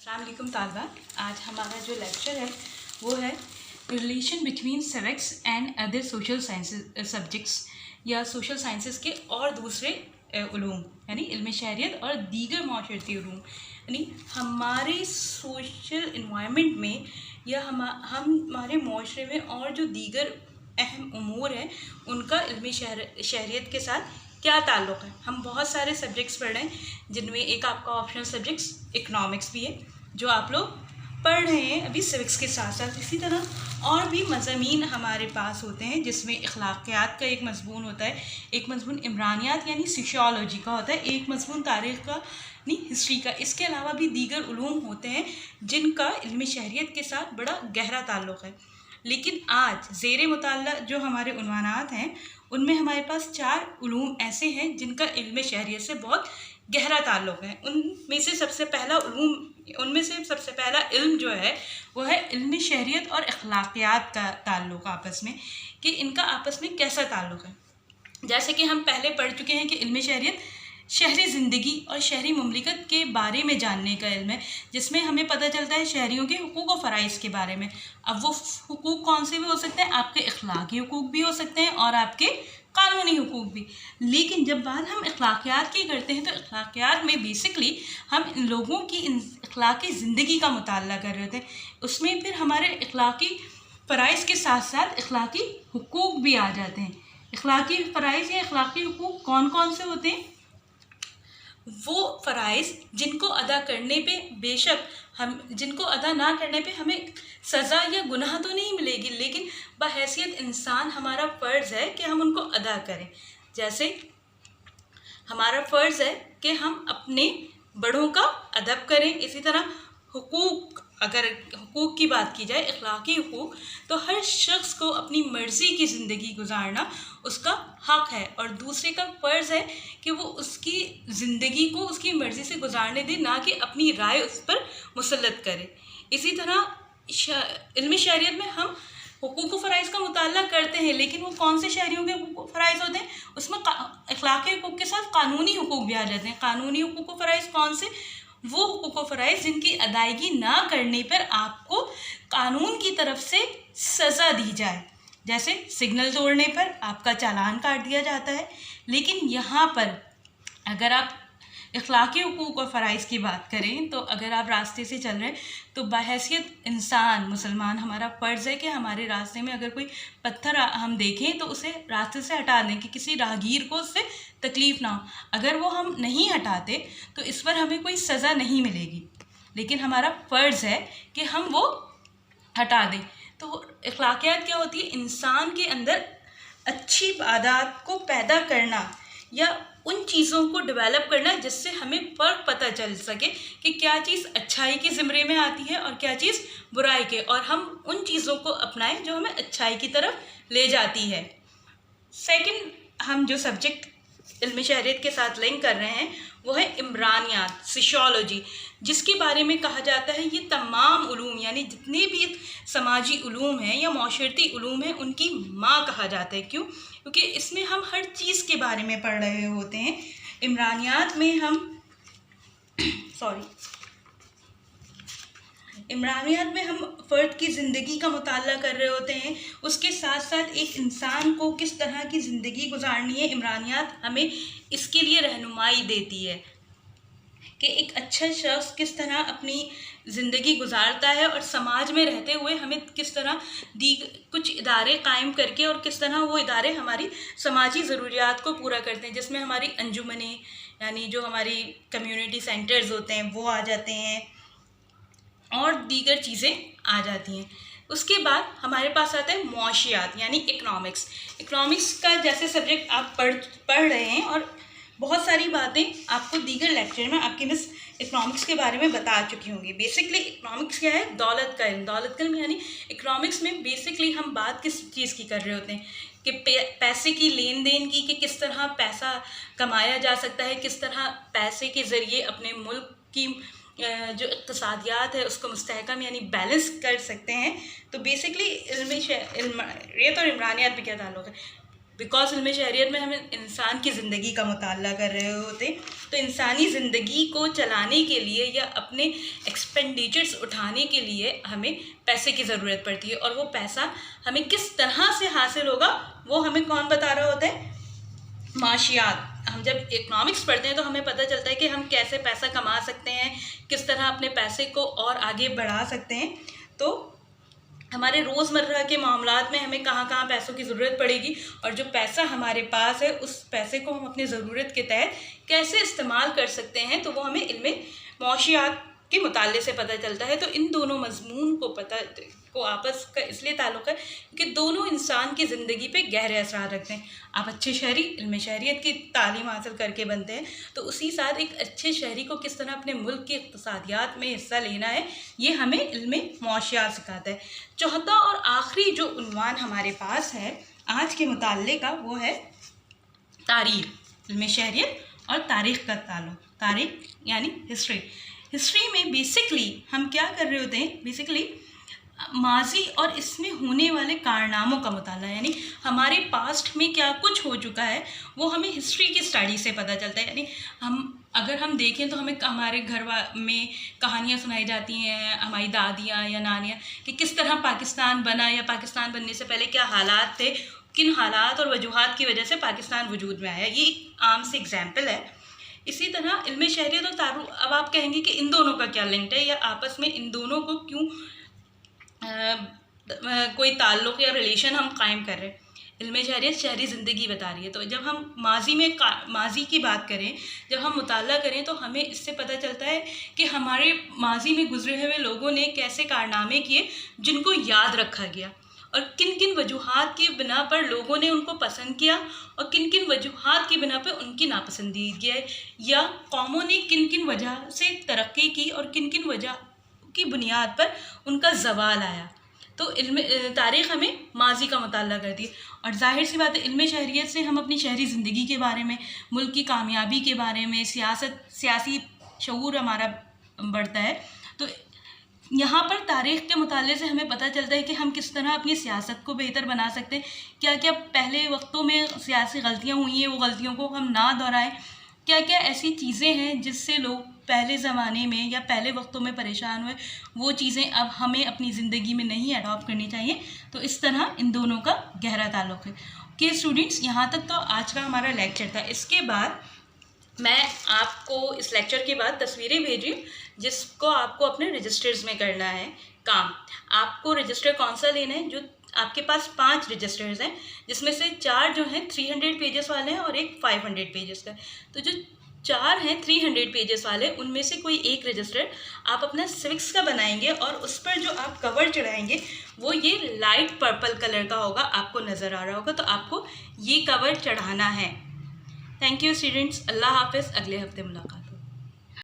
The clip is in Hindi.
अस्सलाम वालेकुम तालबा। आज हमारा जो लेक्चर है वो है relation between civics and other social sciences subjects या सोशल साइंसेस के और दूसरे उलूम यानी इल्म शहरियत और दीगर माशरती उलूम यानी हमारे सोशल इन्वायरमेंट में या हमारे माशरे में और जो दीगर अहम उमूर हैं उनका इल्म शहरियत के साथ क्या ताल्लुक़ है। हम बहुत सारे सब्जेक्ट्स पढ़ रहे हैं जिनमें एक आपका ऑप्शनल सब्जेक्ट्स इकनॉमिक्स भी है जो आप लोग पढ़ रहे हैं अभी सिविक्स के साथ साथ। इसी तरह और भी मज़ामीन हमारे पास होते हैं जिसमें अखलाकियात का एक मज़मून होता है, एक मज़मून इमरानियात यानी सोशियोलॉजी का होता है, एक मज़मून तारीख़ का यानी हिस्ट्री का। इसके अलावा भी दीगर उलूम होते हैं जिनका इल्म शहरियत के साथ बड़ा गहरा ताल्लुक़ है। लेकिन आज ज़ेरे मुताल्ला जो हमारे उन्वानात हैं उनमें हमारे पास 4 उलूम ऐसे हैं जिनका इल्म शहरियत से बहुत गहरा ताल्लुक़ है। उनमें से सबसे पहला इल्म जो है वो है इल्म शहरियत और अखलाकियात का ताल्लुक़ आपस में, कि इनका आपस में कैसा ताल्लुक़ है। जैसे कि हम पहले पढ़ चुके हैं कि इल्म शहरियत शहरी ज़िंदगी और शहरी ममलिकत के बारे में जानने का इल्म है, जिसमें हमें पता चलता है शहरियों के हुकूक़ और फ़राइज़ के बारे में। अब वो हुकूक़ कौन से भी हो सकते हैं, आपके अखलाकी हुकूक़ भी हो सकते हैं और आपके कानूनी हुकूक़ भी। लेकिन जब बात हम अखलाकियात की करते हैं तो अखलाकियात में बेसिकली हम इन लोगों की अखलाकी ज़िंदगी का मुताला कर रहे होते हैं। उसमें फिर हमारे अखलाकी फ़राइज़ के साथ साथ अखलाकी हुकूक़ भी आ जाते हैं। अखलाकी फ़राइज़ या अखलाकी हुकूक़ कौन कौन से होते हैं? वो फ़राइज़ जिनको अदा करने पे बेशक जिनको अदा ना करने पे हमें सज़ा या गुनाह तो नहीं मिलेगी, लेकिन बहैसियत इंसान हमारा फ़र्ज़ है कि हम उनको अदा करें। जैसे हमारा फ़र्ज़ है कि हम अपने बड़ों का अदब करें। इसी तरह हुकूक़, अगर हुकूक़ की बात की जाए, अखलाकी हुकूक़, तो हर शख्स को अपनी मर्ज़ी की ज़िंदगी गुजारना उसका हक़ है और दूसरे का फ़र्ज़ है कि वो उसकी ज़िंदगी को उसकी मर्ज़ी से गुजारने दे, ना कि अपनी राय उस पर मुसल्लत करे। इसी तरह इल्म शहरियत में हम हुकूक़ व फ़राइज़ का मुताला करते हैं, लेकिन वो कौन से शहरियों के हुकूक़ व फ़राइज़ होते हैं? उसमें अखलाकी हुकूक़ के साथ कानूनी हुकूक़ भी आ जाते हैं। कानूनी हुकूक़ व फ़राइज़ कौन से? वो हुकूक़ व फ़राइज़ जिनकी अदायगी ना करने पर आपको कानून की तरफ से सज़ा दी जाए। जैसे सिग्नल तोड़ने पर आपका चालान काट दिया जाता है। लेकिन यहाँ पर अगर आप अखलाकी हुकूक़ और फ़राइज़ की बात करें तो अगर आप रास्ते से चल रहे हैं तो बहैसियत इंसान मुसलमान हमारा फ़र्ज़ है कि हमारे रास्ते में अगर कोई पत्थर हम देखें तो उसे रास्ते से हटा दें कि किसी राहगीर को उससे तकलीफ़ ना हो। अगर वो हम नहीं हटाते तो इस पर हमें कोई सज़ा नहीं मिलेगी, लेकिन हमारा फ़र्ज़ है कि हम वो हटा दें। तो अखलाकियात क्या होती है? इंसान के अंदर अच्छी आदत को पैदा करना या उन चीज़ों को डेवलप करना जिससे हमें फ़र्क पता चल सके कि क्या चीज़ अच्छाई के ज़िम्रे में आती है और क्या चीज़ बुराई के, और हम उन चीज़ों को अपनाएं जो हमें अच्छाई की तरफ ले जाती है। सेकंड, हम जो सब्जेक्ट इल्म शहरियत के साथ लिंक कर रहे हैं वो है इमरानियात, सोशियोलॉजी, जिसके बारे में कहा जाता है ये तमाम उलूम यानी जितने भी समाजी उलूम हैं या माशरती उलूम हैं उनकी माँ कहा जाता है। क्यों? क्योंकि इसमें हम हर चीज़ के बारे में पढ़ रहे होते हैं। इमरानियात में हम फ़र्द की ज़िंदगी का मुताला कर रहे होते हैं। उसके साथ साथ एक इंसान को किस तरह की ज़िंदगी गुजारनी है, इमरानियात हमें इसके लिए रहनुमाई देती है कि एक अच्छा शख्स किस तरह अपनी ज़िंदगी गुजारता है और समाज में रहते हुए हमें किस तरह कुछ इदारे कायम करके और किस तरह वो इदारे हमारी समाजी ज़रूरियात को पूरा करते हैं, जिसमें हमारी अंजुमनें यानी जो हमारी कम्युनिटी सेंटर्स होते हैं वो आ जाते हैं और दीगर चीज़ें आ जाती हैं। उसके बाद हमारे पास आता है मुआशियात यानी इकनॉमिक्स। इकनॉमिक्स का जैसे सब्जेक्ट आप पढ़ रहे हैं और बहुत सारी बातें आपको दीगर लेक्चर में आपकी मिस इकनॉमिक्स के बारे में बता चुकी होंगी। बेसिकली इकनॉमिक्स क्या है? दौलत का इल्म। दौलत का इल्म यानी इकनॉमिक्स में बेसिकली हम बात किस चीज़ की कर रहे होते हैं कि पैसे की लेन देन की, कि किस तरह पैसा कमाया जा सकता है, किस तरह पैसे के ज़रिए अपने मुल्क की जो इक़्तिसादियात है उसको मुस्तहकम यानी बैलेंस कर सकते हैं। तो बेसिकली इल्म शहरियत और इमरानियात में क्या ताल्लुक़ है? बिकॉज इल्म शहरियत में हम इंसान की ज़िंदगी का मुताला कर रहे होते, तो इंसानी ज़िंदगी को चलाने के लिए या अपने एक्सपेंडिचर्स उठाने के लिए हमें पैसे की ज़रूरत पड़ती है, और वो पैसा हमें किस तरह से हासिल होगा वो हमें कौन बता रहा होता है? माशियात। हम जब इकोनॉमिक्स पढ़ते हैं तो हमें पता चलता है कि हम कैसे पैसा कमा सकते हैं, किस तरह अपने पैसे को और आगे बढ़ा सकते हैं। तो हमारे रोज़मर्रा के मामलात में हमें कहाँ कहाँ पैसों की ज़रूरत पड़ेगी, और जो पैसा हमारे पास है उस पैसे को हम अपनी ज़रूरत के तहत कैसे इस्तेमाल कर सकते हैं, तो वो हमें इल्म मौशियात के मुताले से पता चलता है। तो इन दोनों मजमून को आपस का इसलिए ताल्लुक़ है क्योंकि दोनों इंसान की ज़िंदगी पे गहरे असरार रखते हैं। आप अच्छे शहरी इल्म शहरियत की तालीम हासिल करके बनते हैं, तो उसी साथ एक अच्छे शहरी को किस तरह अपने मुल्क की इक़्तिसादियात में हिस्सा लेना है, ये हमें इल्म मौशियात सिखाता है। चौथा और आखिरी जो उन्वान हमारे पास है आज के मुताले का, वो है तारीख़। इल्म शहरियत और तारीख़ का ताल्लुक़। तारीख़ यानी हिस्ट्री। हिस्ट्री में बेसिकली हम क्या कर रहे होते हैं? बेसिकली माजी और इसमें होने वाले कारनामों का मुताला, यानी हमारे पास्ट में क्या कुछ हो चुका है वो हमें हिस्ट्री की स्टडी से पता चलता है। यानी अगर हम देखें तो हमें हमारे घर में कहानियाँ सुनाई जाती हैं, हमारी दादियाँ या नानियाँ, कि किस तरह पाकिस्तान बना या पाकिस्तान बनने से पहले क्या हालात थे, किन हालात और वजूहात की वजह से पाकिस्तान वजूद में आया। ये एक आम सी एग्जाम्पल है। इसी तरह इल्म शहरियत और तारुफ, अब आप कहेंगे कि इन दोनों का क्या लिंक है या आपस में इन दोनों को क्यों कोई ताल्लुक़ या रिलेशन हम कायम कर रहे हैं। इल्म शहरियत शहरी ज़िंदगी बता रही है, तो जब हम माजी की बात करें, जब हम मुताला करें तो हमें इससे पता चलता है कि हमारे माजी में गुजरे हुए लोगों ने कैसे कारनामे किए जिनको याद रखा गया, और किन किन वजूहात की बिना पर लोगों ने उनको पसंद किया और किन किन वजूहात की बिना पर उनकी नापसंदीदगी है, या कौमों ने किन किन वजह से तरक्की की और किन किन वजह की बुनियाद पर उनका ज़वाल आया। तो तारीख़ हमें माजी का मुताला करती है, और ज़ाहिर सी बात है इल्म शहरियत से हम अपनी शहरी ज़िंदगी के बारे में, मुल्क की कामयाबी के बारे में, सियासी शऊर हमारा बढ़ता है। तो यहाँ पर तारीख़ के मुताले से हमें पता चलता है कि हम किस तरह अपनी सियासत को बेहतर बना सकते हैं, क्या क्या पहले वक्तों में सियासी गलतियाँ हुई हैं वो गलतियों को हम ना दोहराएं, क्या क्या ऐसी चीज़ें हैं जिससे लोग पहले ज़माने में या पहले वक्तों में परेशान हुए, वो चीज़ें अब हमें अपनी ज़िंदगी में नहीं अडॉप्ट करनी चाहिए। तो इस तरह इन दोनों का गहरा ताल्लुक़ है। कि स्टूडेंट्स, यहाँ तक तो आज का हमारा लेक्चर था। इसके बाद मैं आपको इस लेक्चर के बाद तस्वीरें भेज रही हूँ जिसको आपको अपने रजिस्टर्स में करना है काम। आपको रजिस्टर कौन सा लेना है? जो आपके पास 5 रजिस्टर्स हैं, जिसमें से 4 जो हैं 300 पेजेस वाले हैं और एक 500 पेजेस का। तो जो 4 हैं 300 पेजेस वाले, उनमें से कोई एक रजिस्टर आप अपना सिविक्स का बनाएंगे, और उस पर जो आप कवर चढ़ाएंगे वो ये लाइट पर्पल कलर का होगा, आपको नज़र आ रहा होगा। तो आपको ये कवर चढ़ाना है। थैंक यू स्टूडेंट्स, अल्लाह हाफ़िज़, अगले हफ्ते मुलाकात।